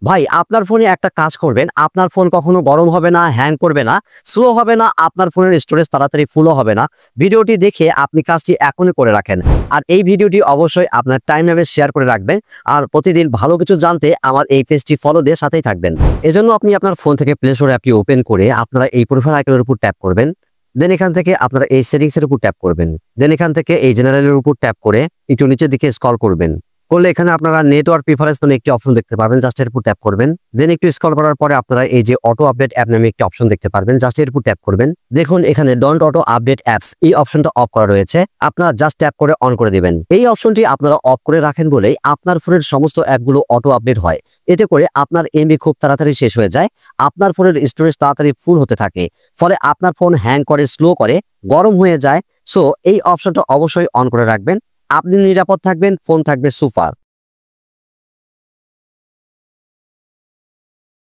ভাই আপনার ফোনে একটা কাজ করবেন, আপনার ফোন কখনো গরম হবে না, হ্যাং করবে না, স্লো হবে না, আপনার ফোনের স্টোরেজ তাড়াতাড়ি ফুলও হবে না। ভিডিওটি দেখে আপনি কাজটি এখনই করে রাখেন। আর এই ভিডিওটি অবশ্যই আপনার টাইমলাইনে শেয়ার করে রাখবেন। আর প্রতিদিন ভালো কিছু জানতে আমার এই পেজটি ফলো দিয়ে সাথেই থাকবেন। এজন্য আপনি আপনার ফোন থেকে প্লে স্টোর অ্যাপটি ওপেন করে আপনারা এই প্রোফাইল আইকনের উপর ট্যাপ করবেন। দেন এখান থেকে আপনারা এই সেটিংসের উপর ট্যাপ করবেন। দেন এখান থেকে এই জেনারেলের উপর ট্যাপ করে একটু নিচের দিকে স্ক্রল করবেন। করলে এখানে আপনারা নেটওয়ার্ক প্রিফারেন্স নামে একটি অপশন দেখতে পারবেন, জাস্ট এর উপর ট্যাপ করবেন। দেন একটু স্ক্রল করার পরে আপনারা এই যে অটো আপডেট অ্যাপ নামে একটি অপশন দেখতে পারবেন, জাস্ট এর উপর ট্যাপ করবেন। দেখুন এখানে ডোন্ট অটো আপডেট অ্যাপস এই অপশনটা অফ করা রয়েছে, আপনারা জাস্ট ট্যাপ করে অন করে দিবেন। এই অপশনটি আপনারা অফ করে রাখেন বলেই আপনার ফোনের সমস্ত অ্যাপগুলো অটো আপডেট হয়। এতে করে আপনার এমবি খুব তাড়াতাড়ি শেষ হয়ে যায়, আপনার ফোনের স্টোরেজ তাড়াতাড়ি ফুল হতে থাকে, ফলে আপনার ফোন হ্যাং করে, স্লো করে, গরম হয়ে যায়। সো এই অপশনটা অবশ্যই অন করে রাখবেন। আপনি নিরাপদ থাকবেন, ফোন থাকবে সুপার।